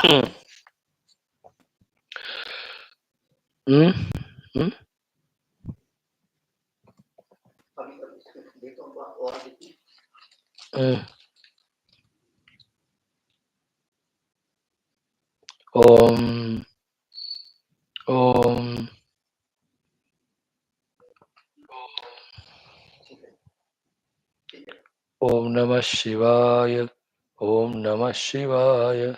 Hmm? Hmm? Hmm. Om. Om. Om Namah Shivaya. Om Namah Shivaya.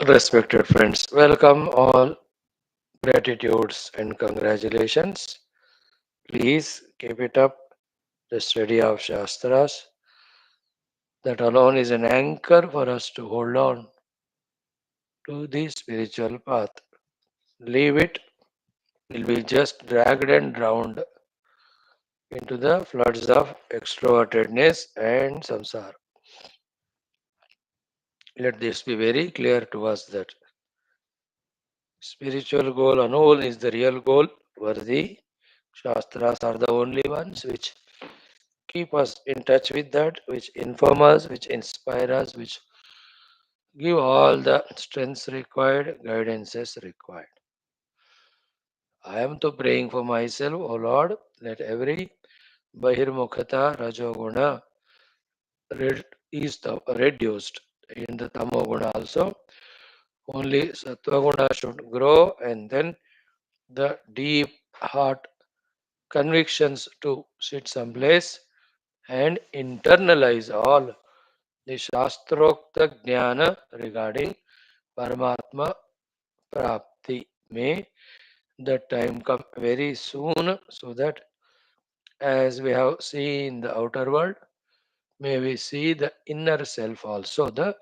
Respected friends, welcome all. Gratitudes and congratulations. Please keep it up. The study of Shastras. That alone is an anchor for us to hold on to the spiritual path. Leave it, will be just dragged and drowned into the floods of extrovertedness and samsara. Let this be very clear to us that spiritual goal alone is the real goal, worthy. Shastras are the only ones which keep us in touch with that, which inform us, which inspire us, which give all the strengths required, guidances required. I am to praying for myself, O Lord, let every Bahirmukhata Rajoguna is reduced in the Tamoguna also. Only Satvaguna should grow, and then the deep heart convictions to sit someplace and internalize all the Shastrokta Jnana regarding Paramatma Prapti. May the time come very soon so that as we have seen the outer world, may we see the inner self also, the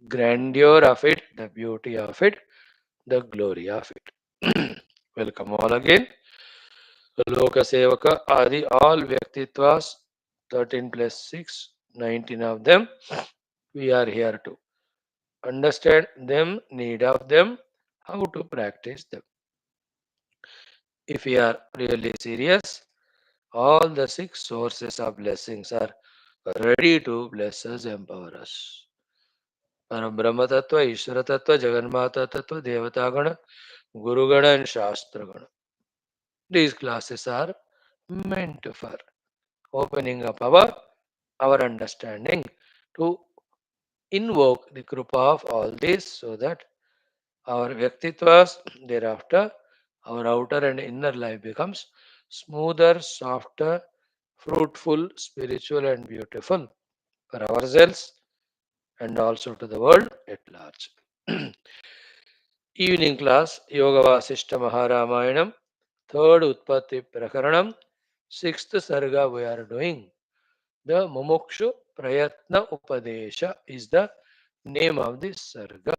grandeur of it, the beauty of it, the glory of it. Welcome all again. Loka Sevaka Adi, all Vyaktitwas, 13 plus 6, 19 of them. We are here to understand them, need of them, how to practice them. If we are really serious, all the 6 sources of blessings are ready to bless us, empower us. Brahma Tattva, Ishvara Tattva, Jagannatha Tattva, Devata Guru Gana, and Shastra Gana. These classes are meant for opening up our understanding to invoke the Krupa of all this so that our Vyaktitwas thereafter, our outer and inner life becomes smoother, softer, fruitful, spiritual, and beautiful for ourselves and also to the world at large. Evening class Yoga Vaashishtha Maharamayam, third Utpathi Prakaranam, sixth Sarga we are doing. The MUMUKSHU Prayatna Upadesha is the name of this Sarga.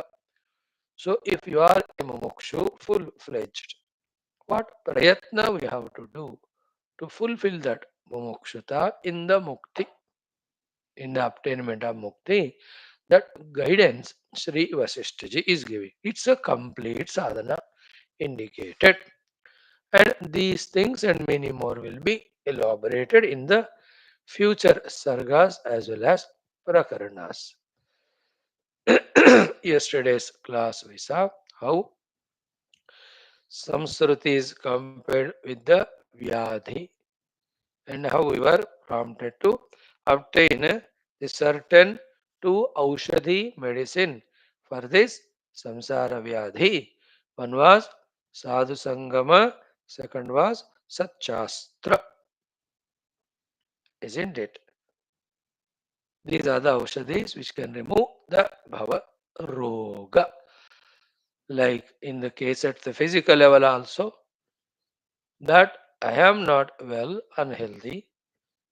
So if you are a MUMUKSHU full-fledged, what Prayatna we have to do to fulfill that Mumukshata in the Mukti, in the obtainment of Mukti, that guidance Sri Vasishthaji is giving. It's a complete sadhana indicated. And these things and many more will be elaborated in the future sargas as well as prakaranas. Yesterday's class we saw how Samsruti is compared with the Vyadhi and how we were prompted to obtain a certain 2 Aushadhi medicine for this samsara vyadhi. One was Sadhu Sangama, second was Satchastra, isn't it? These are the Aushadhis which can remove the Bhava Roga. Like in the case at the physical level also, that I am not well, unhealthy,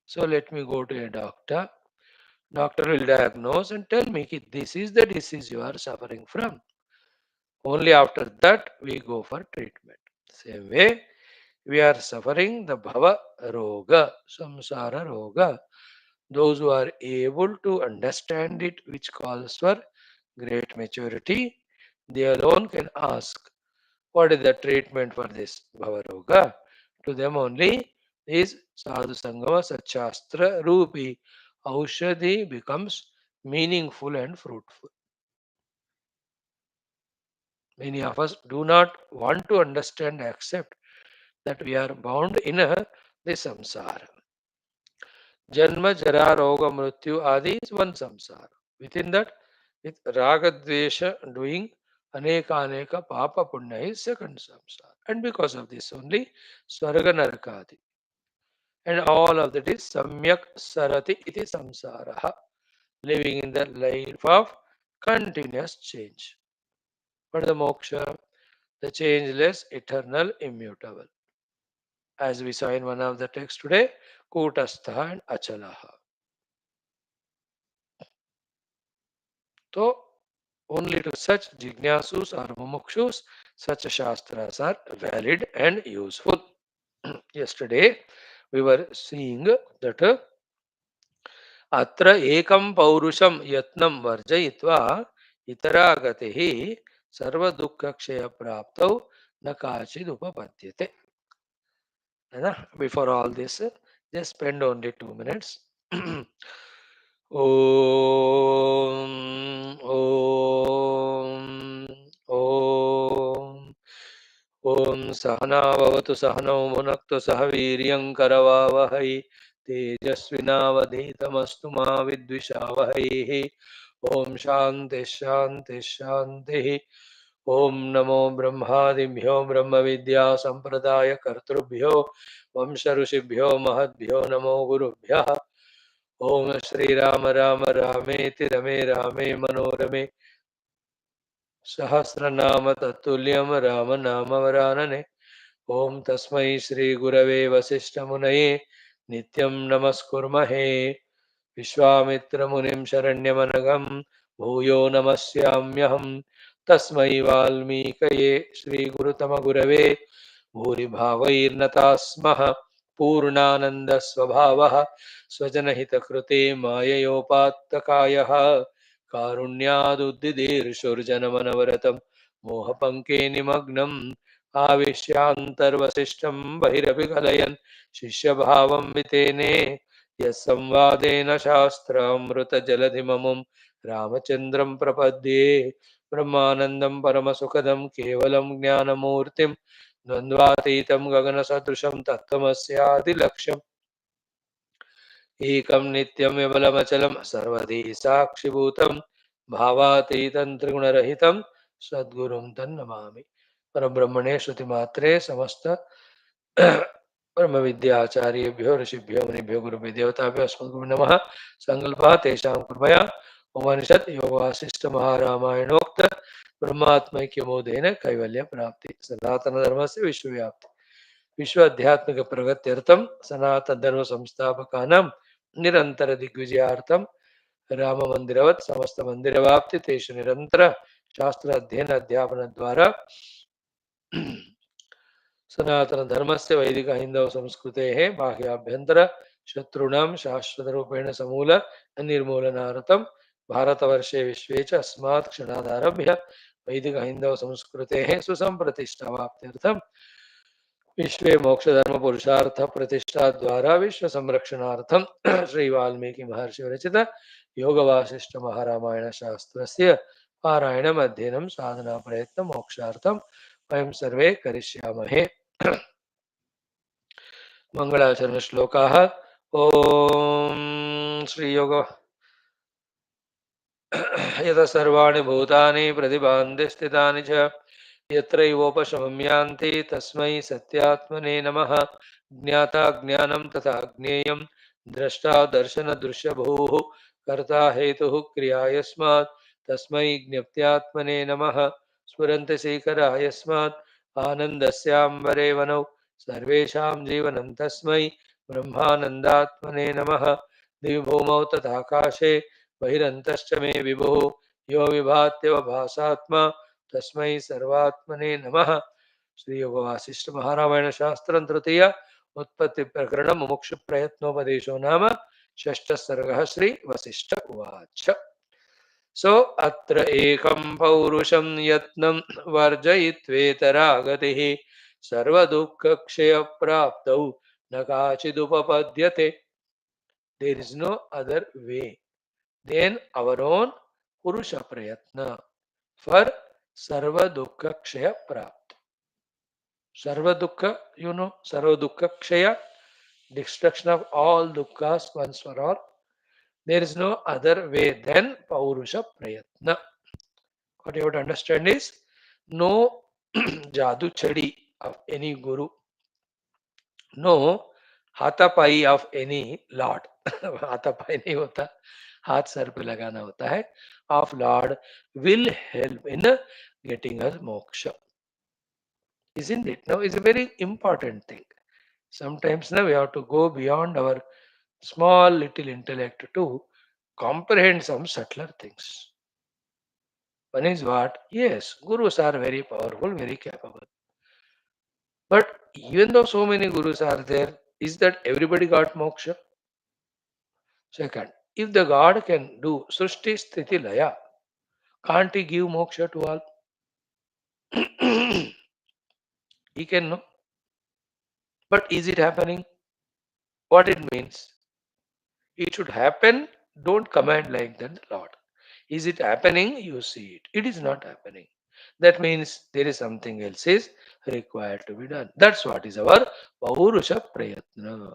so let me go to a doctor. Doctor will diagnose and tell me this is the disease you are suffering from. Only after that we go for treatment. Same way, we are suffering the Bhava Roga, Samsara Roga. Those who are able to understand it, which calls for great maturity, they alone can ask, what is the treatment for this Bhava Roga? To them only is Sadhu Sangama Satchastra Rupi Aushadhi becomes meaningful and fruitful. Many of us do not want to understand, accept that we are bound in the samsara. Janma, Jara, Roga, Mrityu, Adi is one samsara. Within that, with Raga, Dvesha doing Aneka Aneka Papa Punya is second samsara. And because of this only, Swarga Narakadi. And all of that is Samyak Sarati iti samsara. Living in the life of continuous change. But the moksha, the changeless, eternal, immutable. As we saw in one of the texts today, Kutastha and Achalaha. So, only to such jignasus or mumukshus, such shastras are valid and useful. Yesterday, we were seeing that अत्र एकं पौरुषं यत्नं वर्जयित्वा इतरागतिः सर्वदुःखक्षयप्राप्तौ न काचिद् उपपद्यते. Before all this, just spend only 2 minutes. Om Om Om Om Sahana Bhavatu Sahano Bhunaktu Sahaviryam Karavavahai तेजस्विनावधीतमस्तु मा विद्विषावहैः. ओम शांति शांति शांति. ओम नमो ब्रह्मादिभ्यो ब्रह्म विद्या संप्रदाय कर्तृभ्यो वंश ऋषिभ्यो महद्भ्यो नमो गुरुभ्यः. ओम श्री राम राम रामेति रमे रामे मनोरमे सहस्रनाम तत्तुल्यं राम नाम वरानने. ओम तस्मै श्री गुरवे वसिष्ठमुनये नित्यं नमस्कुर्महे. विश्वामित्र मुनिं शरण्यमनघं भूयो नमस्याम्यहं. तस्मै वाल्मीकये श्रीगुरुतमगुरवे भूरिभावैर्नताः स्मः. पूर्णानन्दस्वभावः स्वजनहितकृते माययोपात्तकायः कारुण्यादुद्दिदीर्षुर्जनमनवरतं मोहपङ्के निमग्नम् आविश्यान्तर्वसिष्ठं बहिरपि कलयन् शिष्यभावं वितेने. यत्संवादेन शास्त्रामृतजलधिममुं रामचन्द्रं प्रपद्ये. ब्रह्मानन्दं परमसुखदं केवलं ज्ञानमूर्तिं द्वन्द्वातीतं गगनसदृशं तत्त्वमस्यादिलक्ष्यम्. एकं नित्यं विमलमचलं सर्वधी साक्षिभूतं भावातीतं त्रिगुणरहितं सद्गुरुं तन्नमामि. परब्रह्मणे श्रुतिमात्रे समस्त ब्रह्म विद्याचार्येभ्यो ऋषिभ्यो मुनिभ्यो गुरुभ्यो देवताभ्यो अस्मद्गुरुभ्यो नमः. संकल्पः तेषां कृपया उपनिषत् योग वासिष्ठ महारामायणोक्त ब्रह्मात्मैक्यमोदेन कैवल्य प्राप्ति. सनातन धर्मस्य विश्वव्याप्ति विश्व अध्यात्मिक प्रगत्यर्थं सनातन धर्म संस्थापकानां निरंतर दिग्विजयार्थं राम मंदिरवत् समस्त मंदिरवाप्ति तेषु निरंतर शास्त्र अध्ययन अध्यापन द्वारा सनातन धर्म से वैदिक हिंदव संस्कृते बाह्याभ्यंतर शत्रुणां शाश्वत रूपेण समूल निर्मूलनार्थं भारतवर्षे विश्वे च अस्मात् क्षणादारभ्य वैदिक हिंदव संस्कृते सुसंप्रतिष्ठावाप्त्यर्थं विश्वे मोक्ष धर्म पुरुषार्थ प्रतिष्ठा द्वारा विश्व संरक्षणार्थं श्री वाल्मीकि महर्षि विरचित योग वासिष्ठ महारामायण शास्त्रस्य पारायणम् अध्ययनं साधना प्रयत्न मोक्षार्थं वयं सर्वे करिष्यामहे. मंगलाचरण श्लोकाः. ओम श्री योग यत सर्वाणि भूतानि प्रतिभान्ति स्थितानि च यत्रैवोपशमं यान्ति तस्मै सत्यात्मने नमः. ज्ञाता ज्ञानं तथा ज्ञेयं द्रष्टा दर्शनदृश्यभूः कर्ता हेतुः क्रिया यस्मात् तस्मै ज्ञप्त्यात्मने नमः. स्फुरन्ति शेखराः यस्मात् आनन्दस्याम्बरे वनौ सर्वेषां जीवनं तस्मै ब्रह्मानन्दात्मने नमः. दिवि भूमौ तथाकाशे बहिरन्तश्च मे विभुः यो विभात्यवभासात्मा तस्मै सर्वात्मने नमः. श्री योग वासिष्ठ महारामायण शास्त्र तृतीय उत्पत्ति प्रकरण मुमुक्षु प्रयत्नोपदेशो नाम षष्ठ सर्गः. श्री वसिष्ठ उवाच. सो अत्र एकं पौरुषं यत्नं वर्जयित्वेतरागतिः सर्वदुःखक्षयप्राप्तौ न काचिदुपपद्यते. There is no other way than our own Purusha Prayatna for Sarva Dukkha Kshaya Prapt. Sarva Dukkha, Sarva Dukkha Kshaya, destruction of all dukkhas once for all. There is no other way than Paurusha Prayatna. What you have to understand is no jadu chadi of any guru, no हाथापाई of any lord. हाथापाई नहीं होता, हाथ sir पे लगाना होता है. Of Lord will help in getting us moksha. Isn't it? Now it's a very important thing. Sometimes now we have to go beyond our small little intellect to comprehend some subtler things. One is what? Yes, gurus are very powerful, very capable. But even though so many gurus are there, is that everybody got moksha? Second, if the God can do Srishti Sthiti Laya, can't he give moksha to all? He can, no? But is it happening? What it means? It should happen. Don't command like that, Lord. Is it happening? You see it. It is not happening. That means there is something else is required to be done. That's what is our Paurusha Prayatna.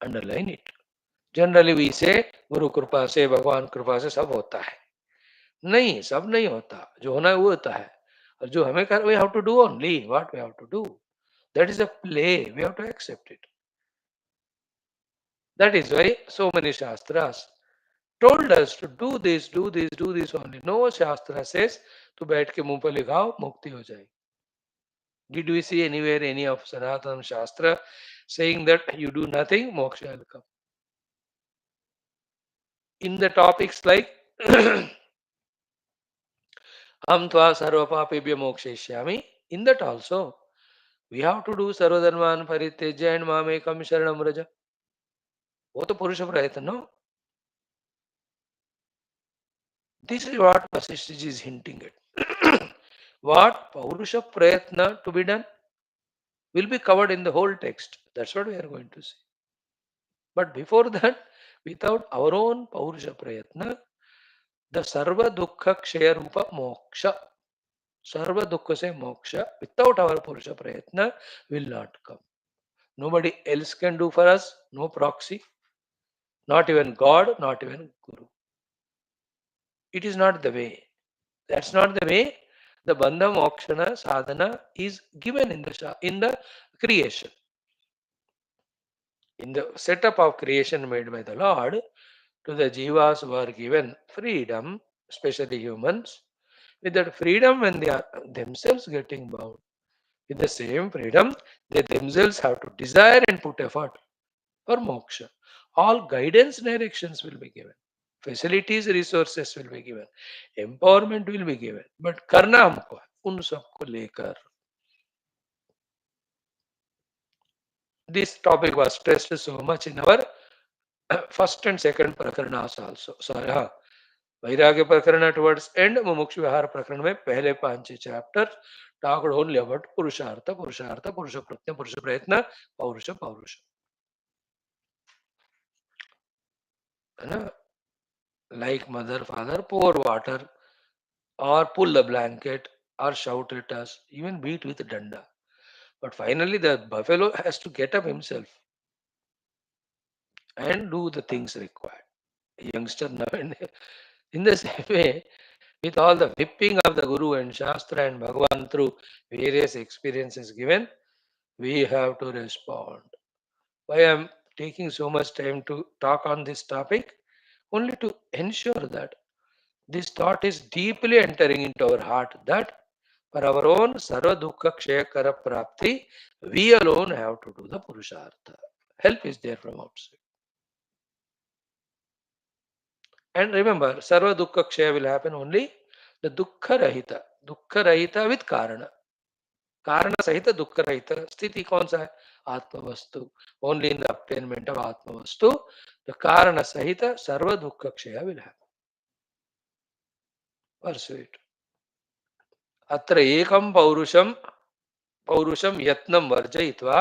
Underline it. Generally we say Guru Kripa se Bhagwan Kripa se सब होता है. नहीं, सब नहीं होता. जो होना है वो होता है. और जो हमें कर, we have to do only what we have to do. That is a play. We have to accept it. That is why so many Shastras told us to do this, do this, do this only. No Shastra says to बैठ के मुंह पर लिखाओ मुक्ति हो जाएगी. Did we see anywhere any of Sanatana Shastra saying that you do nothing, moksha will come? In the topics like Ham tva sarva papebhyo mokshayishyami, in that also we have to do sarva dharman parityajya and mamekam sharanam vraja. वो तो पुरुष प्रयत्न, no? This is what Vashishtha is hinting at. What Paurusha Prayatna to be done will be covered in the whole text. That's what we are going to see. But before that, without our own Paurusha Prayatna, the Sarva Dukkha Kshaya Rupa Moksha, Sarva Dukkha se Moksha, without our Purusha Prayatna, will not come. Nobody else can do for us, no proxy, not even God, not even Guru. It is not the way. That's not the way the Bandha Mokshana Sadhana is given in the creation. In the setup of creation made by the Lord, to the jivas who are given freedom, especially humans, with that freedom when they are themselves getting bound, with the same freedom, they themselves have to desire and put effort for moksha. All guidance directions will be given. Facilities, resources will be given. Empowerment will be given. But करना हमको है, उन सबको लेकर. This topic was stressed so much in our first and second prakaranas also. So, वैराग्य प्रकरण towards end, मुमुक्षु विहार प्रकरण में पहले 5 चैप्टर talked only about पुरुषार्थ, पुरुषार्थ, पुरुष प्रत्यय, पुरुष प्रयत्न, पौरुष, पौरुष. है ना? Like mother, father, pour water or pull the blanket or shout at us, even beat with danda. But finally the buffalo has to get up himself and do the things required. Youngster now and in the same way, with all the whipping of the Guru and Shastra and Bhagavan through various experiences given, we have to respond. Why I am taking so much time to talk on this topic? Only to ensure that this thought is deeply entering into our heart that for our own Sarva Dukkha Kshayakara Prapti, we alone have to do the Purushartha. Help is there from outside. And remember, Sarva Dukkha Kshaya will happen only the Dukkha Rahita with Karana. Karana Sahita Dukkha Rahita. Sthiti kaun sa hai? Atma Vastu. Only in the obtainment of Atma Vastu, the Karana Sahita Sarva Dukkha Kshaya will happen. Pursue it. Atra ekam paurusham पौरुषम यत्नम वर्जयित्वा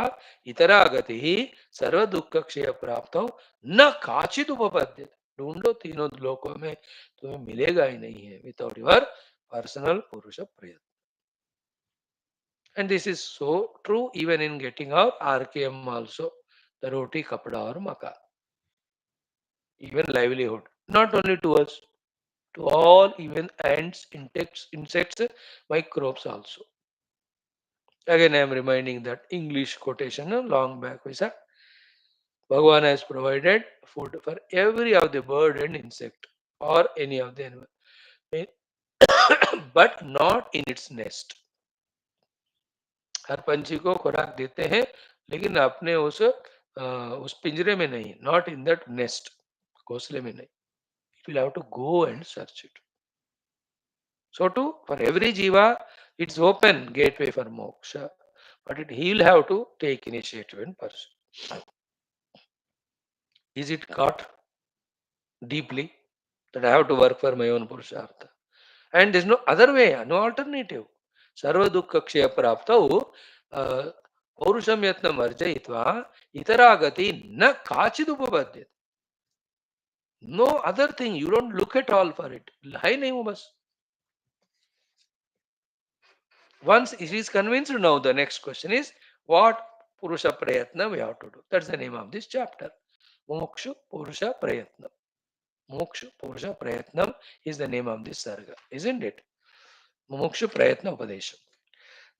इतरा गति सर्व दुख क्षय प्राप्त न काचित उपपद्यते. ढूंढो तीनों लोकों में, तुम्हें मिलेगा ही नहीं है विदाउट योर पर्सनल पुरुष प्रयत्न. And this is so true even in getting our RKM also, the roti, kapda or maka, even livelihood, not only to us, to all, even ants, insects, microbes also. Again, I am reminding that English quotation long back we said, Bhagavan has provided food for every of the bird and insect or any of the animal, but not in its nest. हर पंछी को खुराक देते हैं, लेकिन अपने उस पिंजरे में नहीं, नॉट इन दैट नेस्ट, घोंसले में नहीं. You will have to go and search it. So too, for every jiva, it's open gateway for moksha, but he will have to take initiative and pursue. Is it caught deeply that I have to work for my own purushartha? And there's no other way, no alternative. Sarva dukkha kshaya praptau पौरुषम यत्न वर्जयित्वा इतरागति न काचिद उपपद्यते. No other thing, you don't look at all for it. है नहीं वो बस. Once he is convinced, now the next question is what purusha prayatna we have to do. That's the name of this chapter. Mumukshu purusha prayatna. Mumukshu purusha prayatnam is the name of this sarga, isn't it? Mumukshu prayatna upadesham.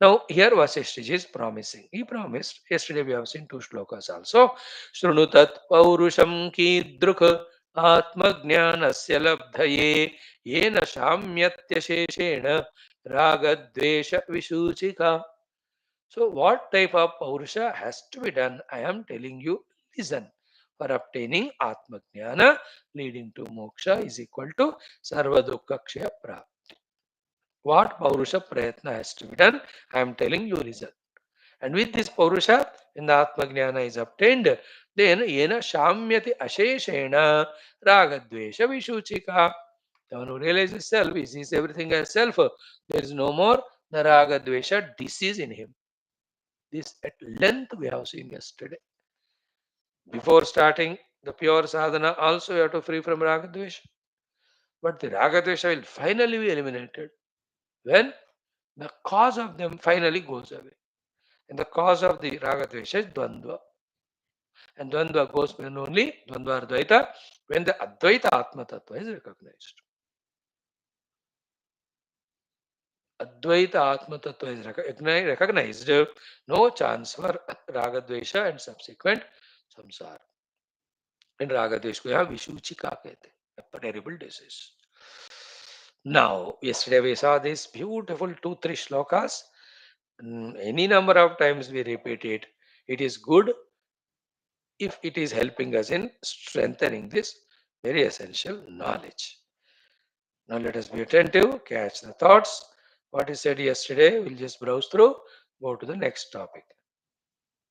Now, here Vaashishtha is promising. He promised, yesterday we have seen 2 shlokas also. Shrunutat paurusham kidrukha atmajnanasya labdhaye yena shamyatya sheshena ragadvesha vishuchika. So, what type of paurusha has to be done? I am telling you, listen. For obtaining atmajnana leading to moksha is equal to sarva dukkha kshaya prapti. What Paurusha Prayatna has to be done, I am telling you result. And with this Paurusha, when the Atmajnana is obtained, then Yena Shamyati Asheshena Ragadvesha Vishuchika. The one who realizes self, he sees everything as self. There is no more the Ragadvesha disease in him. This at length we have seen yesterday. Before starting the pure sadhana, also you have to free from Ragadvesha. But the Ragadvesha will finally be eliminated when the cause of them finally goes away. And the cause of the raga dvesha is dvandva. And dvandva goes when only dvandva advaita, when the advaita atma tattva is recognized. Advaita atma tattva is recognized, no chance for raga dvesha and subsequent samsara. And raga dvesha ko yahan vishuchika kehte, a terrible disease. Now, yesterday we saw this beautiful 2-3 shlokas. Any number of times we repeat it. It is good if it is helping us in strengthening this very essential knowledge. Now let us be attentive, catch the thoughts. What is said yesterday, we'll just browse through, go to the next topic.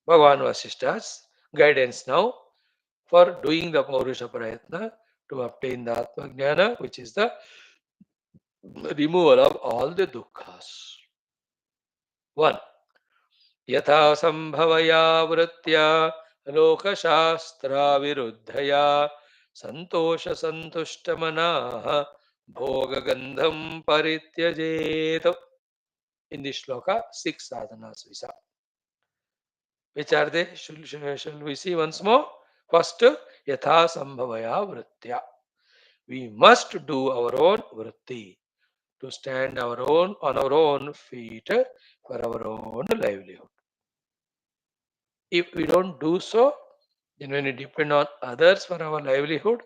Bhagavan Vaashishtha's guidance now for doing the Paurusha Prayatna to obtain the Atma Jnana, which is the removal of all the dukkhas. 1. Yatha sambhavaya vritya lokashastra viruddhaya santosha santushtamanaha bhogagandham parityajet. In this shloka, 6 sadhanas we saw. Which are they? Shall we see once more? First, yatha sambhavaya vritya. We must do our own vritti, to stand on our own feet for our own livelihood. If we don't do so, then when we depend on others for our livelihood,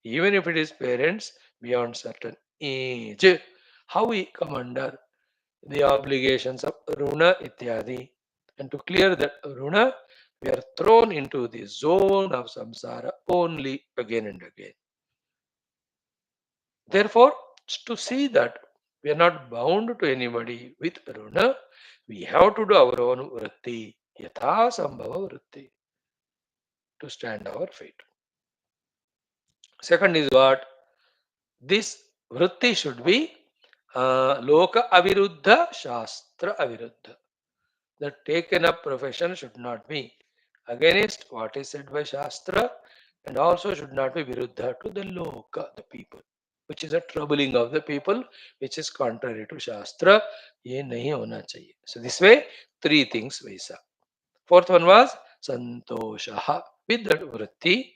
even if it is parents beyond certain age, how we come under the obligations of runa ityadi. And to clear that runa, we are thrown into the zone of samsara only again and again. Therefore, to see that we are not bound to anybody with runa, we have to do our own vritti, yatha sambhava vritti, to stand our feet. Second is what? This vritti should be loka aviruddha, shastra aviruddha. the taken up profession should not be against what is said by Shastra, and also should not be viruddha to the loka, the people, which is a troubling of the people, which is contrary to Shastra. Ye nahi hona chahiye. So this way, three things vaisa. Fourth one was santoshaha, with that vritti,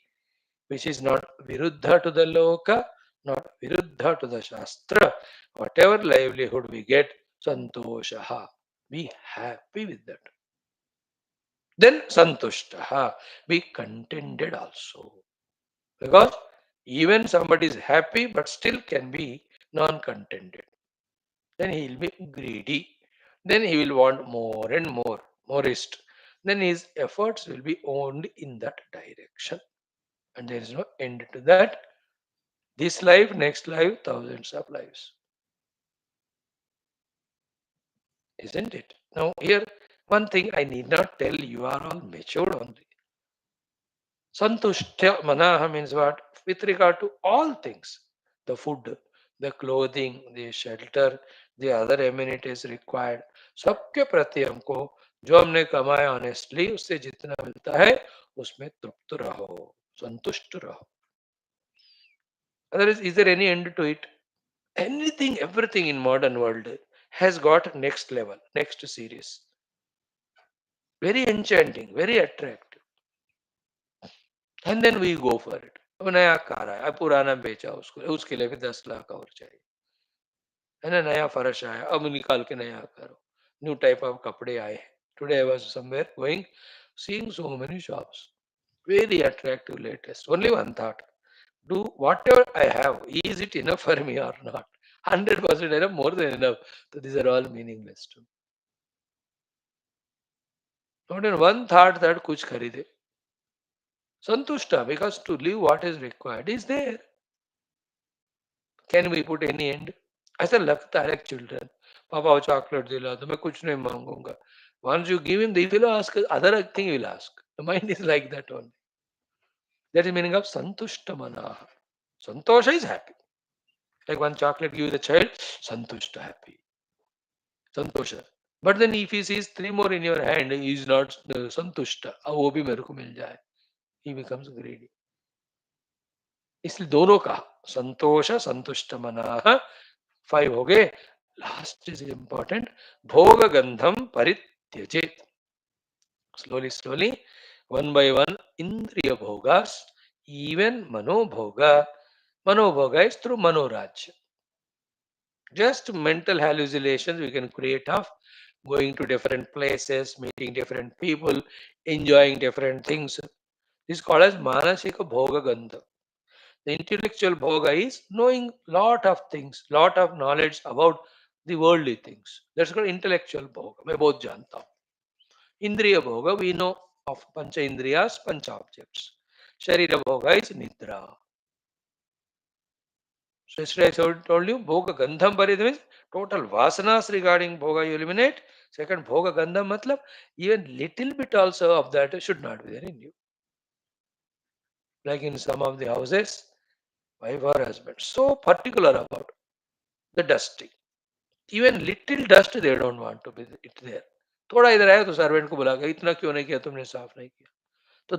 which is not viruddha to the loka, not viruddha to the Shastra. Whatever livelihood we get, santoshaha, be happy with that. Then santushtaha, be contented also. Because even somebody is happy but still can be non-contented. Then he will be greedy. Then he will want more and more, moreist. Then his efforts will be only in that direction. And there is no end to that. This life, next life, thousands of lives. Isn't it? Now here, one thing I need not tell, you are all matured only. Santushtya manaha means what? With regard to all things, the food, the clothing, the shelter, the other amenities required, सबके प्रति हमको जो हमने कमाया honestly उससे जितना मिलता है उसमें तृप्त रहो, संतुष्ट रहो. Otherwise, is there any end to it? Anything, everything in modern world has got next level, next series. Very enchanting, very attractive. And then we go for it. अब नया कार आया, अब पुराना बेचा उसको, उसके लिए भी 10 लाख और चाहिए, है ना. नया फर्श आया, अब निकाल के नया करो. न्यू टाइप ऑफ कपड़े आए. Today I was somewhere going, seeing so many shops, very attractive, latest. Only one thought: do whatever I have, is it enough for me or not? 100% enough, more than enough. So these are all meaningless to me. Not in one thought that kuch kharide. Santushta, because to live what is required is there. Can we put any end? ऐसा लगता है children, पापा वो chocolate दिला तो मैं कुछ नहीं मांगूंगा. Once you give him, they will ask other thing, he will ask. The mind is like that only. That is meaning of santushta manaha. Santosha is happy. Like one chocolate give the child, santushta, happy. Santosha. But then if he sees three more in your hand, he is not santushta. अब वो भी मेरे को मिल जाए. He becomes greedy. इसलिए दोनों का संतोष संतुष्ट मनाः 5 हो गए. लास्ट इज इंपॉर्टेंट, भोग गंधम परित्यजेत. Slowly slowly, one by one, indriya bhogas, even manobhoga. Manobhoga is through manorajya. Just mental hallucinations we can create of going to different places, meeting different people, enjoying different things. This is called as manasika bhoga gandha. The intellectual bhoga is knowing lot of things, lot of knowledge about the worldly things. That's called intellectual bhoga. मैं बहुत जानता हूँ. Indriya bhoga, we know of pancha indriyas, pancha objects. Sharira bhoga is nidra. So yesterday I told you, bhoga gandham parid means total vasanas regarding bhoga you eliminate. Second, bhoga gandham matlab even little bit also of that should not be there in you. Like in some of the houses, wife or husband so particular about the dusting. Even little dust they don't want to be it there. थोड़ा इधर आया तो servant को बुला के, इतना क्यों नहीं किया तुमने, साफ नहीं किया. तो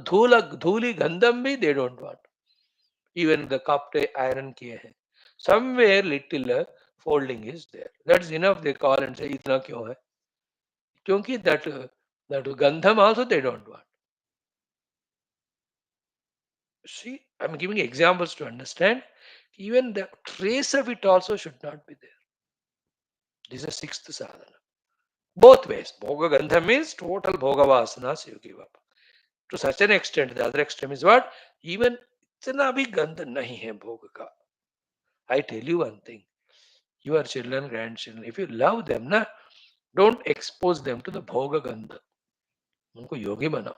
धूली गंधम भी they don't want. Even the कपड़े आयरन किए हैं, somewhere little folding is there. That's enough. They call and say इतना क्यों है, क्योंकि that gandham also they don't want. See, I'm giving examples to understand. Even the trace of it also should not be there. This is sixth sadhana. Both ways. Bhoga gandha means total bhoga vasanas you give up. To such an extent, the other extreme is what? Even itna bhi gandha nahi hai bhoga ka. I tell you one thing. Your children, grandchildren, if you love them, na, don't expose them to the bhoga gandha. उनको योगी बनाओ,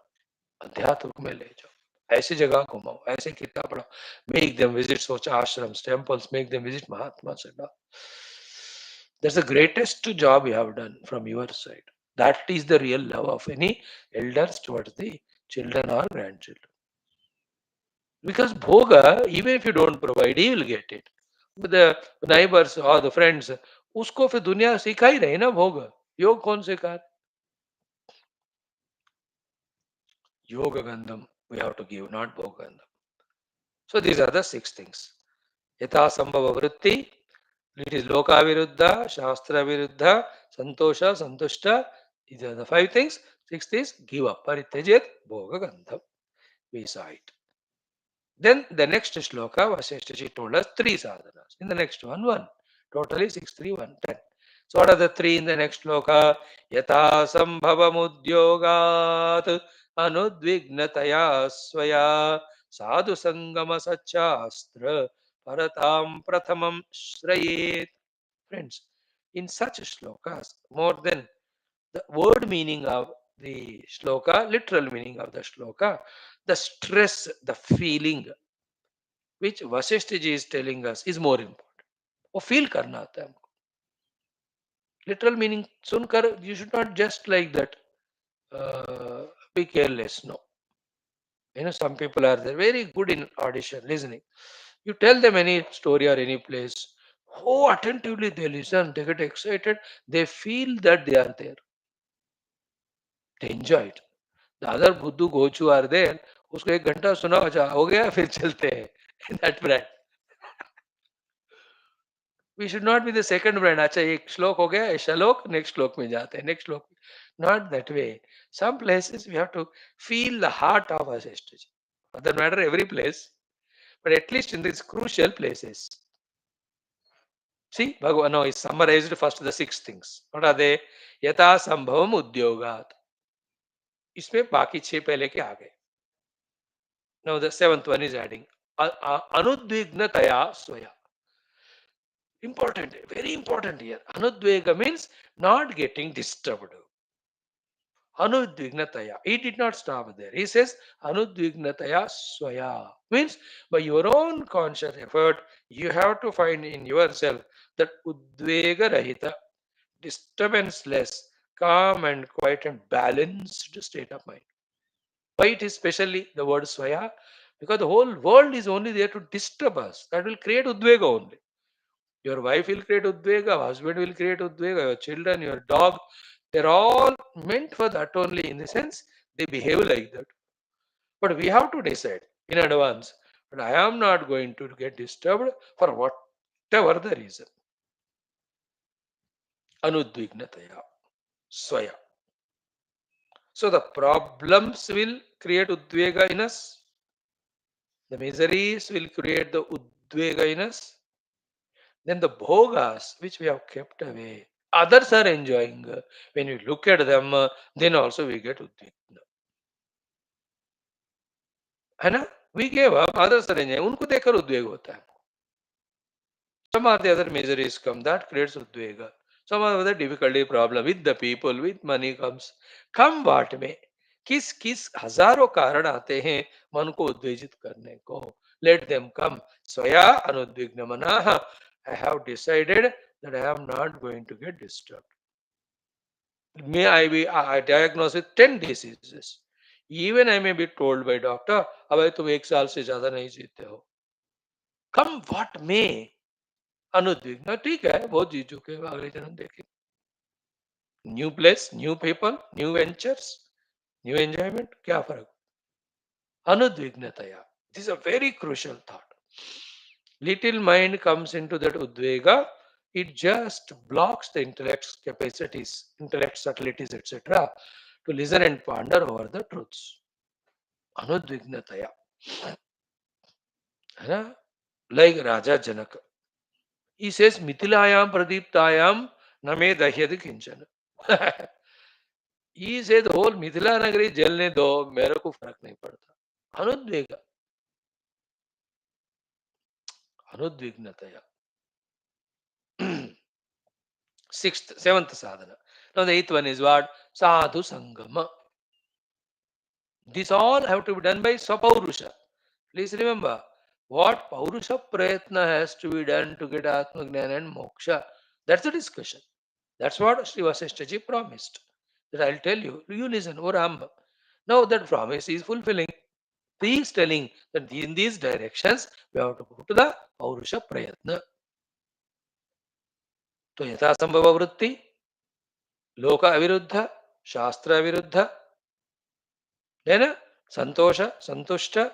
अध्यात्म में ले जाओ, ऐसी जगह घुमाओ, ऐसे किताब पढ़ाओ. Make them visit such ashrams, temples, make them visit Mahatma Sada. That's the greatest job you have done from your side. That is the real love of any elders towards the children or grandchildren. Because bhoga, even if you don't provide, he will get it. But the neighbors or the friends, उसको फिर दुनिया सिखा ही रही ना भोग. योग कौन सिखा? Yoga Gandham we have to give, not Bhoga Gandham. So these are the 6 things. Yatha Sambhava Vritti, it is Loka Viruddha, Shastra Viruddha, Santosha, Santushta. These are the 5 things. 6th is give up. Parityajit Bhoga Gandham. We saw it. Then the next shloka, Vasishthaji told us 3 sadhanas. In the next one. Totally 6, 3, 1, 10. So what are the 3 in the next shloka? Yatha sambhavamudyogat anudvignataya swaya sadhu sangama sachastra paratam prathamam shrayet. Friends, in such shlokas, more than the word meaning of the shloka, literal meaning of the shloka, the stress, the feeling which Vasishtha ji is telling us is more important. वो feel करना होता है हमको. Literal meaning सुनकर you should not just like that be careless. No. You know, some people are there very good in audition, listening. You tell them any story or any place, oh, attentively they listen, they get excited, they feel that they are there. They enjoy it. The other Buddhu Gochu are there, उसको 1 घंटा सुनाओ, अच्छा हो गया, फिर चलते हैं. That brand. We should not be the second brand. अच्छा एक श्लोक हो गया, श्लोक नेक्स्ट श्लोक में जाते हैं, नेक्स्ट श्लोक. Not that way. Some places we have to feel the heart of our sisters. Doesn't matter every place, but at least in these crucial places. See, Bhagavan now is summarized first the 6 things. What are they? यथा संभवम उद्योगात. इसमें बाकी 6 पहले के आ गए. Now the 7th one is adding अनुद्विग्नतया स्वया. Important, very important here. Anudvega means not getting disturbed. Anudvignataya. He did not stop there. He says Anudvignataya swaya. Means by your own conscious effort, you have to find in yourself that Udvega Rahita, disturbance-less, calm and quiet and balanced state of mind. Why it is specially the word swaya? Because the whole world is only there to disturb us. That will create Udvega only. Your wife will create udvega, husband will create udvega, your children, your dog, they're all meant for that only, in the sense they behave like that. But we have to decide in advance, but I am not going to get disturbed for whatever the reason. Anudvignataya, swaya. So the problems will create udvega in us. The miseries will create the udvega in us. Then the bhogas which we have kept away, others are enjoying. When we look at them, then also we get udvigna. है ना? We gave up, others are enjoying. उनको देखकर उद्वेग होता है. Some of the other miseries come, that creates udvega. Some of the difficulty problem with the people, with money comes. Come what may. किस किस हजारों कारण आते हैं मन को उद्वेजित करने को. Let them come. स्वया अनुद्विग्न मनाः. I have decided that I am not going to get disturbed. May I be diagnosed with 10 diseases. Even I may be told by doctor, अब तुम 1 साल से ज्यादा नहीं जीते हो. Come what may. अनुद्विग्न ठीक है, बहुत जी चुके हैं, अगले जन्म देखें. New place, new people, new ventures, new enjoyment, क्या फर्क. अनुद्विग्नतया. This is a very crucial thought. Little mind comes into that udvega, it just blocks the intellect's capacities, intellect subtleties, etc., to listen and ponder over the truths. Anudvignataya. Like Raja Janaka. He says, Mithilayam pradiptayam name dahyadi kinchana. He said, the whole Mithila Nagari jalne do, mere ko farak nahi padta. Anudvega. Anudvignataya. 7th sadhana. Now the 8th one is what? Sadhu Sangama. These all have to be done by Sapaurusha. Please remember, what Paurusha Prayatna has to be done to get Atma Gnana and Moksha. That's the discussion. That's what Sri Vasishtha promised. That I'll tell you, you listen, O Rama. Now that promise is fulfilling. He is telling that in these directions, we have to go to the Paurusha Prayatna. तो यथा संभव वृत्ति, लोक अविरुद्ध, शास्त्र अविरुद्ध, है ना? Santosha, Santushta,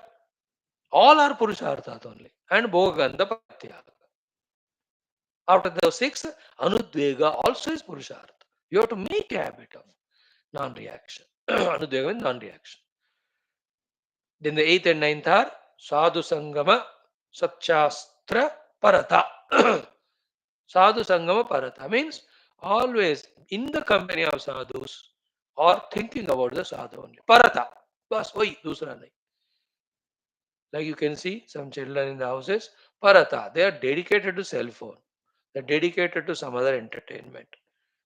all are Purusharthat only. And Bhoganda Patyaga. After those six, Anudvega also is Purushartha. You have to make a habit of non-reaction. Anudvega means non-reaction. Then the eighth and ninth are Sadhu Sangama, Satchastra, Parata. Sadhu Sangama Parata means always in the company of sadhus or thinking about the sadhu only. Parata. Bas oi, dusra nahi. Like you can see some children in the houses, Parata, they are dedicated to cell phone. They're dedicated to some other entertainment.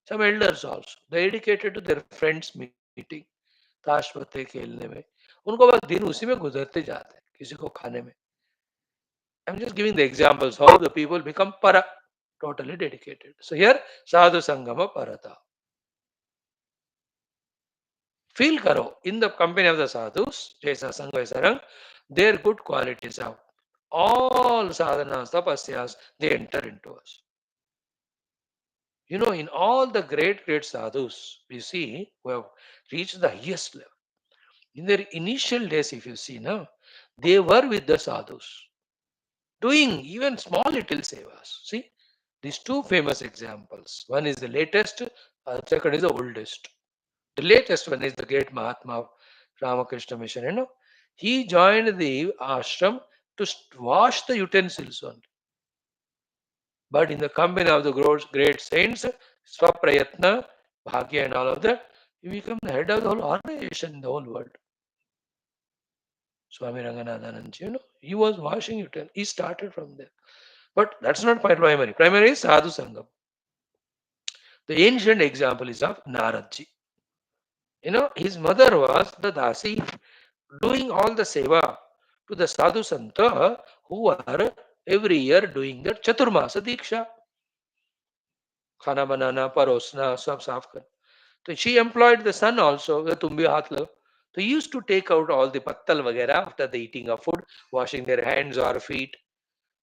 Some elders also, they're dedicated to their friends meeting. ताश पत्ते खेलने में उनको बस दिन उसी में गुजरते जाते हैं किसी को खाने में. I'm just giving the examples how the people become para, totally dedicated. So here sadhu sangama parata. Feel karo in the company of the sadhus, jaisa sangha vaisa rang, their good qualities are all sadhanas, tapasyas, they enter into us. You know, in all the great sadhus, we see who have reached the highest level. In their initial days, if you see now, they were with the sadhus, doing even small little sevas. See, these two famous examples. One is the latest, second is the oldest. The latest one is the great Mahatma of Ramakrishna Mission. You know, he joined the ashram to wash the utensils only. But in the company of the great saints, Prayatna, Bhagya, and all of that, he became the head of the whole organization in the whole world. Swami Ranganathananji, you know, he was washing utensils. He started from there. But that's not my primary. Primary is Sadhu Sangam. The ancient example is of Naradji. You know, his mother was the Dasi doing all the seva to the Sadhu Santa who are every year doing the Chaturmasa Diksha. Khana banana, parosna, sab saaf kar. So she employed the son also, the tumbi haath lag. So he used to take out all the pattal vagera after the eating of food, washing their hands or feet.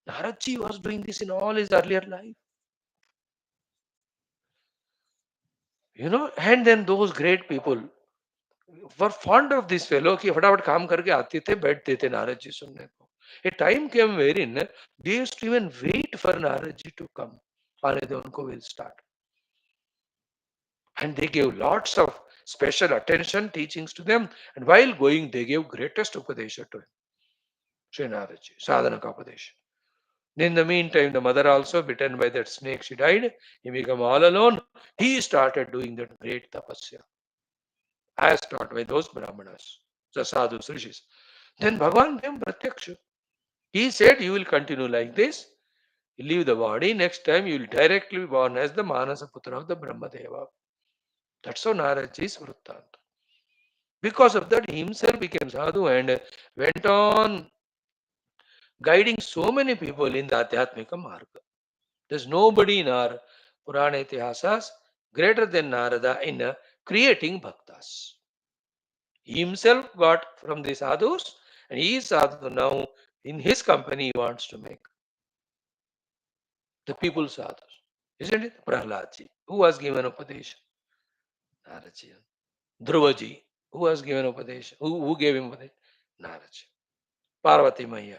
Naradji was doing this in all his earlier life. You know, and then those great people were fond of this fellow कि फटाफट काम करके आते थे बैठते थे नारद जी सुनने को. A time came wherein they used to even wait for Narad ji to come. आने दे उनको, will start. And they gave lots of special attention, teachings to them. And while going, they gave greatest upadesha to him. Sri Narad ji, sadhana ka upadesha. In the meantime, the mother also, bitten by that snake, she died. He became all alone. He started doing that great tapasya, as taught by those brahmanas, the sadhus, rishis. Then Bhagavan came pratyaksha. He said, you will continue like this. You leave the body. Next time, you will directly be born as the Manasa Putra of the Brahmadeva. That's how Naradji's Vrittanta. Because of that, he himself became sadhu and went on guiding so many people in the Adhyatmika Marga. There's nobody in our Purana Itihasas greater than Narada in creating bhaktas. He himself got from the sadhus, and he is sadhu now. In his company, he wants to make the people sadhus. Isn't it? Prahladji, who was given Upadesha? Naradji. Dhruvaji, who was given Upadesha? Who gave him Upadesha? Naradji. Parvati Maya,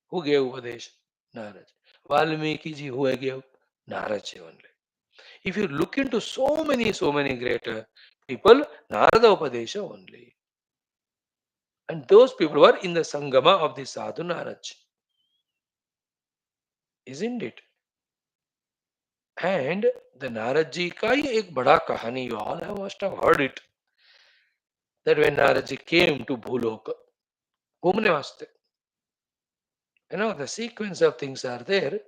who gave Upadesha? Naradji. Valmiki ji, who gave? Naradji only. If you look into so many great people, Narada Upadesha only. And those people were in the Sangama of the Sadhu Naraj. Isn't it? And the Naradji ka ye ek bada kahani, you all must have heard it. That when Naradji came to Bhuloka, घूमने वास्ते, you know, the sequence of things are there.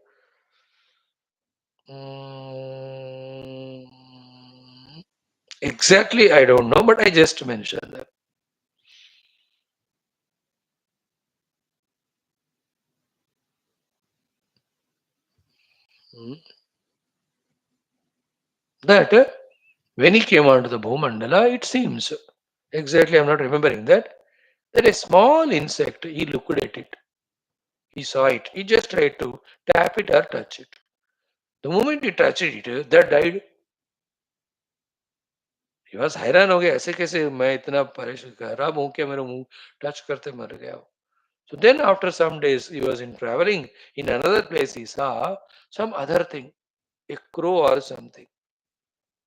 Exactly, I don't know, but I just mentioned that. That when he came onto the Bhumandala, it seems, exactly, I'm not remembering that a small insect, he looked at it. He saw it. He just tried to tap it or touch it. The moment he touched it, that died. He was हैरान हो गया, ऐसे कैसे मैं इतना परेशान खराब हूँ क्या, मेरे मुंह टच करते मर गया हूँ. So then after some days he was in traveling in another place, he saw some other thing, a crow or something,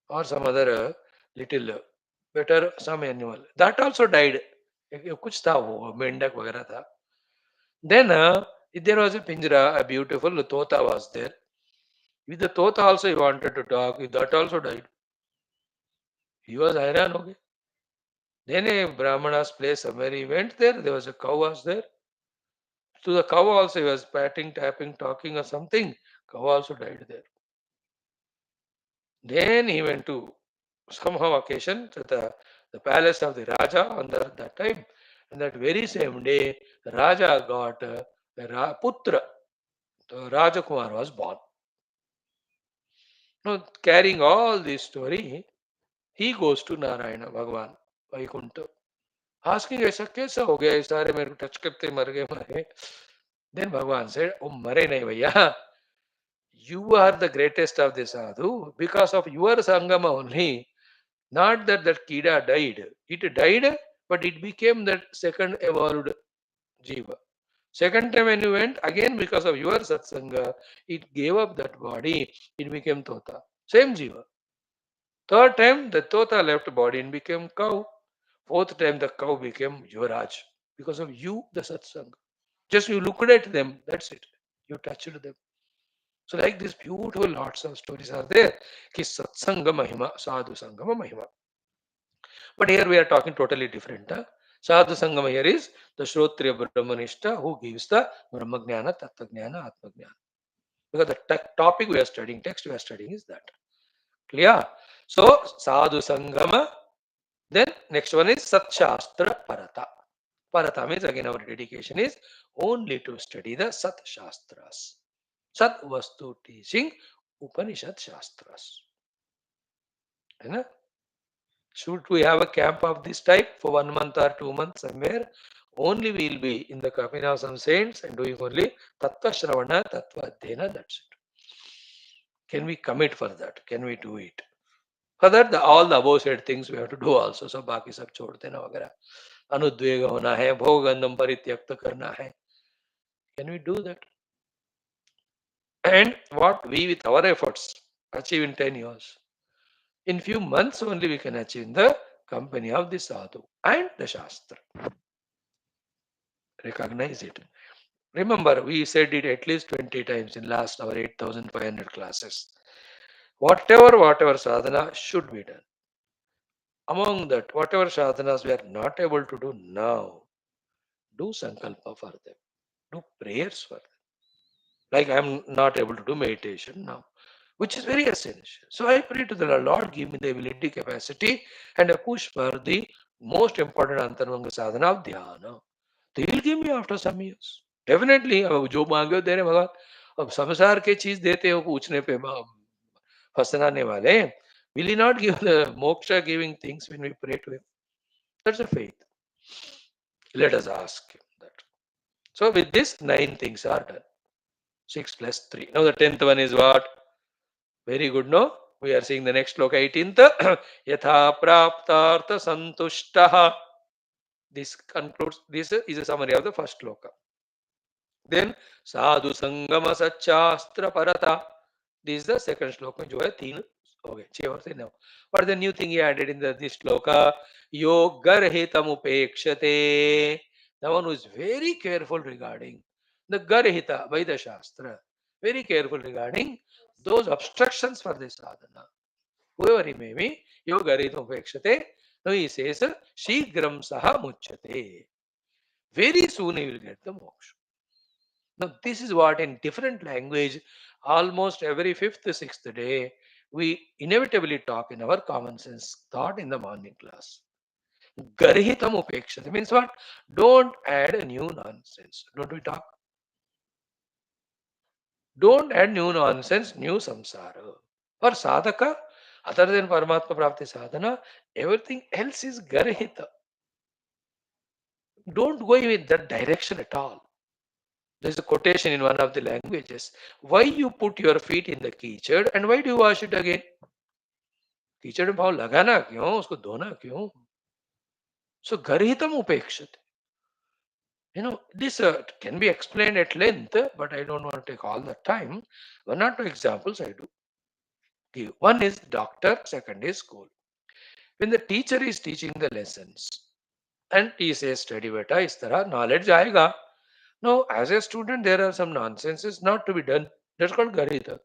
or some other little better some animal that also died. कुछ था वो मेंढक वगैरह था. Then there was a pinjra, a beautiful tota was there. With the tota also he wanted to talk, that also died. He was हैरान हो गया. Then a Brahmana's place somewhere he went there, there was a cow was there. To the cow also he was patting, tapping, talking or something. Cow also died there. Then he went to somehow occasion to the palace of the Raja on that time. And that very same day, the Raja got a Putra. The Rajakumar was born. Now, carrying all this story, he goes to Narayana Bhagwan, Vaikuntha, asking ऐसा कैसा हो गया, ये सारे मेरे को touch करते मर गए. Then Bhagwan said, "Oh, mare nahi bhaiya. You are the greatest of the sadhu. Because of your sangama only, not that Kida died. It died, but it became that second evolved Jiva. Second time when you went, again because of your satsanga, it gave up that body, it became Tota. Same Jiva. Third time, the Tota left body and became cow. Fourth time, the cow became Yuvraj. Because of you, the satsanga. Just you looked at them, that's it. You touched them. So like this beautiful lots of stories are there. Ki satsanga mahima, sadhu sangama mahima. But here we are talking totally different. Sadhu Sangama here is the Shrotriya Brahmanishta who gives the Brahmajnana, Tattvajnana, Atmajnana. Because the topic we are studying, text we are studying is that. Clear? So, Sadhu Sangama. Then next one is Sat Shastra Parata. Parata means again our dedication is only to study the Sat Shastras. Sat Vastu teaching Upanishad Shastras. Right? Should we have a camp of this type for 1 month or 2 months somewhere? Only we will be in the company of some saints and doing only Tattva Shravana, Tattva Adhyana, that's it. Can we commit for that? Can we do it? For that, all the above said things we have to do also. So, बाकी सब छोड़ देना वगैरह. अनुद्वेग होना है, भोगंदम परित्यक्त करना है. Can we do that? And what we with our efforts achieve in 10 years. In few months only we can achieve in the company of the sadhu and the shastra. Recognize it. Remember, we said it at least 20 times in last our 8,500 classes. Whatever sadhana should be done. Among that, whatever sadhanas we are not able to do now, do sankalpa for them. Do prayers for them. Like I am not able to do meditation now, which is very essential. So I pray to the Lord, give me the ability, capacity, and a push for the most important Antarvanga sadhana of dhyana. They will give me after some years. Definitely, अब जो मांगे दे रहे भगवान. अब संसार के चीज देते हो पूछने पे फसनाने वाले. Will he not give the moksha giving things when we pray to him? That's a faith. Let us ask him that. So with this, 9 things are done. 6 plus 3. Now the 10th one is what? Very good, no? We are seeing the next sloka, 18th. Yatha praptartha santushtaha. This concludes, this is a summary of the first sloka. Then sadhu sangama sachastra parata. This is the second shloka, जो है 3 हो गए 6 और 3 now. What the new thing he added in this shloka? Yogarhitam upekshate. The one who is very careful regarding the garhita by the shastra. Very careful regarding those obstructions for this sadhana. Whoever he may be, yogarhitam upekshate. Now he says, shigram saha muchyate. Very soon he will get the moksha. Now, this is what in different language, almost every 5th, 6th day, we inevitably talk in our common sense thought in the morning class. Garhitam upekshati means what? Don't add a new nonsense. Don't we talk? Don't add new nonsense, new samsara. For sadhaka, other than Paramatma Prapti sadhana, everything else is garhita. Don't go in that direction at all. There's a quotation in one of the languages. Why you put your feet in the kitchen and why do you wash it again? Teacher भाव लगाना क्यों, उसको धोना क्यों? सो गर्हितम उपेक्षित. This can be explained at length, but I don't want to take all the time. One or two examples I do give. One is doctor, second is school. When the teacher is teaching the lessons and he says, study beta, is tarah knowledge aayega. Now, as a student, there are some nonsenses not to be done. That's called garhita.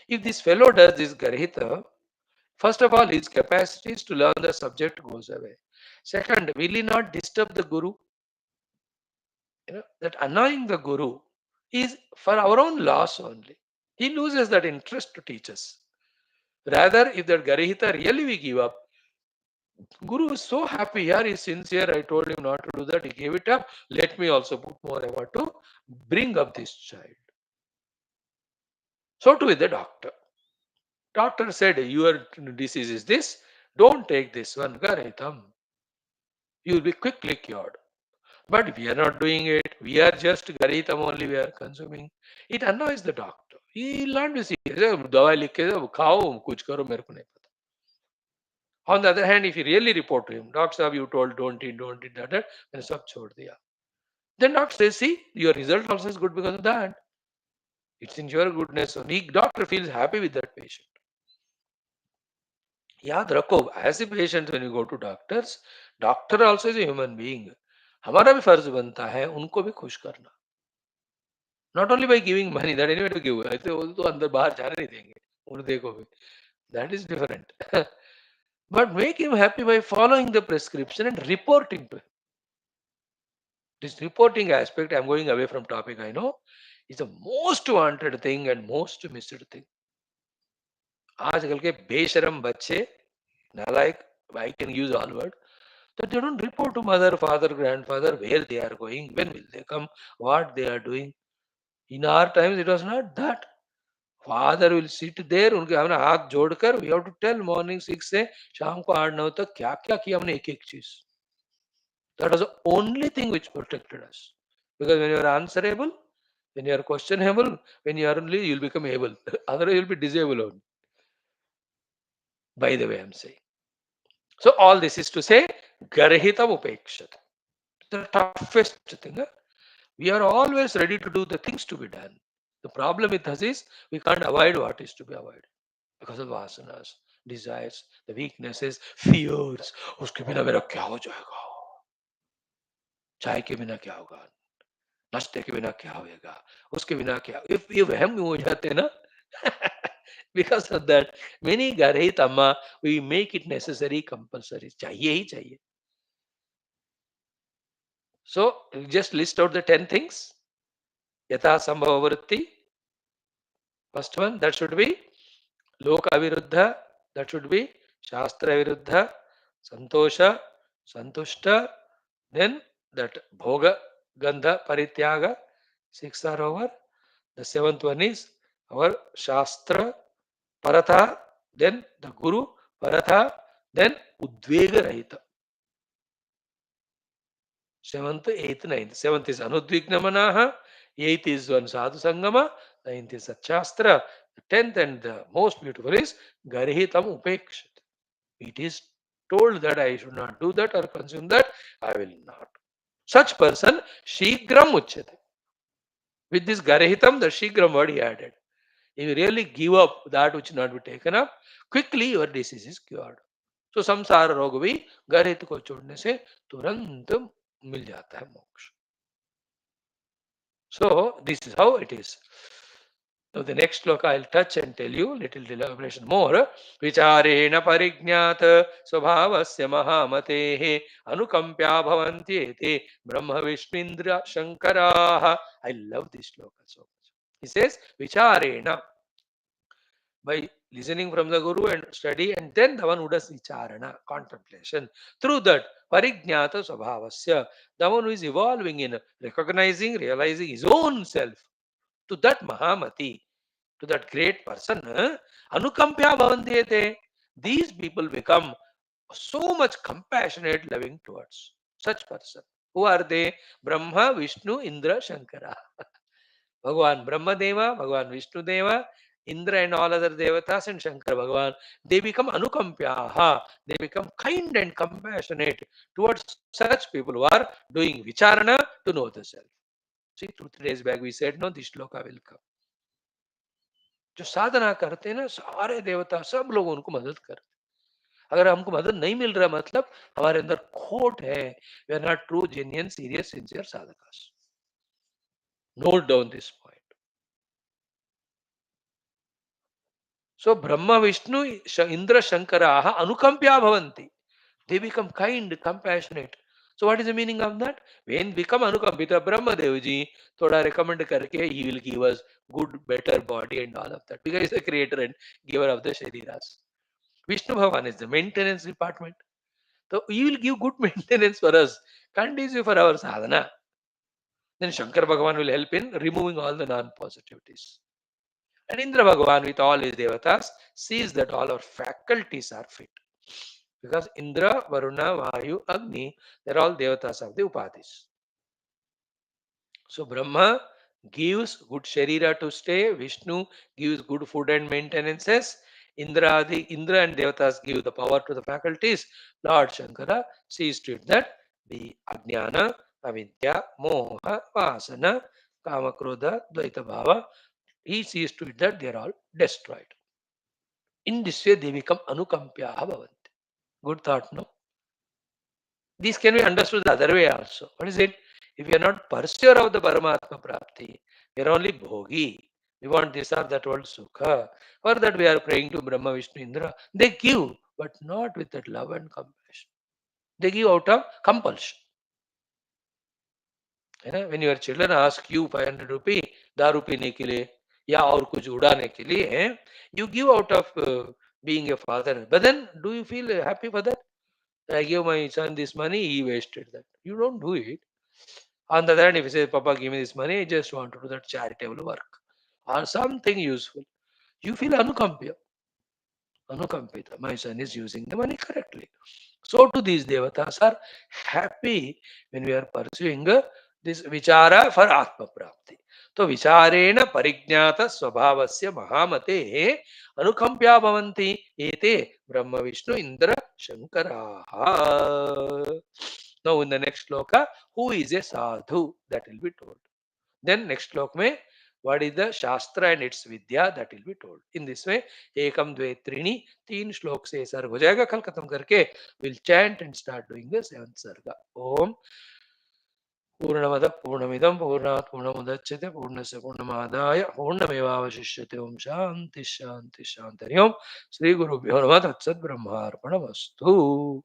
If this fellow does this garhita, first of all, his capacities to learn the subject goes away. Second, will he not disturb the guru? That annoying the guru is for our own loss only. He loses that interest to teach us. Rather, if that garihita really we give up, guru is so happy here, he's sincere, I told him not to do that, he gave it up. Let me also put more effort to bring up this child. So too with the doctor. Doctor said, your disease is this, don't take this one, garihitam. You will be quickly cured. But we are not doing it. We are just garitam only we are consuming. It annoys the doctor. He learned to see, दवाई लिख के खाओ कुछ करो मेरे को नहीं पता. On the other hand, if you really report to him, doctor साहब you told don't eat that, मैंने सब छोड़ दिया. Then doctor says, see, your result also is good because of that. It's in your goodness. So doctor feels happy with that patient. याद रखो, as a patient when you go to doctors, doctor also is a human being. हमारा भी फर्ज बनता है उनको भी खुश करना. Not only by giving money, that anyway to give. ऐसे वो तो अंदर बाहर जाने नहीं देंगे. उन्हें देखो भी. That is different. But make him happy by following the prescription and reporting to him. This reporting aspect, I'm going away from topic, I know, is the most wanted thing and most missed thing. आजकल के बेशरम बच्चे, नालायक, I can use all word, that they don't report to mother, father, grandfather where they are going, when will they come, what they are doing. In our times, it was not that. Father will sit there, उनके हमने हाथ जोड़कर, we have to tell morning 6 से शाम को 8-9 तक क्या क्या किया हमने एक एक चीज. That was the only thing which protected us. Because when you are answerable, when you are questionable, when you are only, you will become able. Otherwise, you will be disabled only. By the way, I'm saying. So all this is to say, garhitam upekshat. The toughest thing. We are always ready to do the things to be done. The problem with us is we can't avoid what is to be avoided because of vasanas, desires, the weaknesses, fears. उसके बिना मेरा क्या हो जाएगा? चाय के बिना क्या होगा? नाश्ते के बिना क्या होगा? उसके बिना क्या? If ये वहम हो जाते ना, because of that, many garhitama we make it necessary, compulsory. चाहिए ही चाहिए. So just list out the 10 things. Yatha sambhava vritti. First one, that should be Loka viruddha, that should be Shastra viruddha, Santosha, Santushta, then that Bhoga, Gandha, Parityaga, 6 are over. The 7th one is our Shastra, Paratha, then the Guru, Paratha, then Udvega Rahita. 7th, 8th, 9th. 7th is Anudvigna Manaha, 8th is one Sadhu Sangama, 9th is Satshastra, the 10th and the most beautiful is Garhitam Upekshit. It is told that I should not do that or consume that, I will not. Such person, Shigram Uchyate. With this Garhitam, the Shigram word he added. If you really give up that which not be taken up, quickly your disease is cured. So samsara रोग भी गर्हित को छोड़ने से तुरंत मिल जाता है मोक्ष. So this is how it is. Now the next sloka I'll touch and tell you little elaboration more. Vicharena parijnata svabhavasya mahamatehe anukampya bhavanti ete brahma vishwindra shankaraha. I love this sloka so much. He says vicharena, by listening from the guru and study, and then the one who does vicharana, contemplation. Through that parijnata svabhavasya, the one who is evolving in recognizing, realizing his own self, to that Mahamati, to that great person, Anukampya Bhavantiyate, these people become so much compassionate, loving towards such person. Who are they? Brahma, Vishnu, Indra, Shankara. Bhagavan Brahma Deva, Bhagavan Vishnu Deva, Indra and all other devatas and Shankar Bhagavan, they become anukampyaha. They become kind and compassionate towards such people who are doing vicharana to know the self. See, 2-3 days back we said, no, this shloka will come. जो साधना करते हैं ना, सारे देवता सब लोग उनको मदद करते। अगर हमको मदद नहीं मिल रहा, मतलब हमारे अंदर खोट है। We are not true genuine serious sincere साधकास। Note down this point. So Brahma, Vishnu, Indra, Shankaraha anukampya bhavanti. They become kind, compassionate. So what is the meaning of that? When become anukampita, Brahma Devji thoda recommend karke, he will give us good, better body and all of that. Because he is the creator and giver of the Shariras. Vishnu Bhavan is the maintenance department. So he will give good maintenance for us, conducive for our sadhana. Then Shankar Bhagavan will help in removing all the non-positivities. And Indra Bhagavan with all his devatas sees that all our faculties are fit. Because Indra, Varuna, Vayu, Agni, they're all devatas of the Upadis. So Brahma gives good Sharira to stay, Vishnu gives good food and maintenances, Indra and devatas give the power to the faculties. Lord Shankara sees to it that the Ajnana, Avidya, Moha, Vasana, Kamakrodha, Dvaita Bhava, he sees to it that they are all destroyed. In this way, they become anukampya bhavanti. Good thought, no? This can be understood the other way also. What is it? If we are not pursuer of the Paramatma Prapti, we are only bhogi. We want this or that world sukha. For that we are praying to Brahma, Vishnu, Indra. They give, but not with that love and compassion. They give out of compulsion. है ना? When your children ask you 500 rupee दारू पीने के लिए या और कुछ उड़ाने के लिए, you give out of being a father. But then, do you feel happy for that? I give my son this money, he wasted that. You don't do it. On the other hand, if you say, Papa, give me this money, I just want to do that charitable work or something useful, you feel anukampya. Anukampita. My son is using the money correctly. So to these devatas are happy when we are pursuing this vichara for Atma Prapti. So vicharena parijnata swabhavasya mahamate anukampya bhavanti ete Brahma Vishnu Indra Shankaraha. Now in the next shloka, who is a sadhu? That will be told. Then next shloka mein, what is the Shastra and its Vidya? That will be told. In this way, Ekam Dve Trini, 3 श्लोक से सर्ग हो जाएगा. कल खत्म करके we'll chant and start doing the 7th sarga. Om पूर्णमद पूर्णमिदं पूर्णात् पूर्णमुदच्यते पूर्णस्य पूर्णमादाय पूर्णमेवावशिष्यते. ओम शांति शांति शांति. हरि ओम. श्री गुरुभ्यो नमः. तत्सत् ब्रह्मार्पणमस्तु.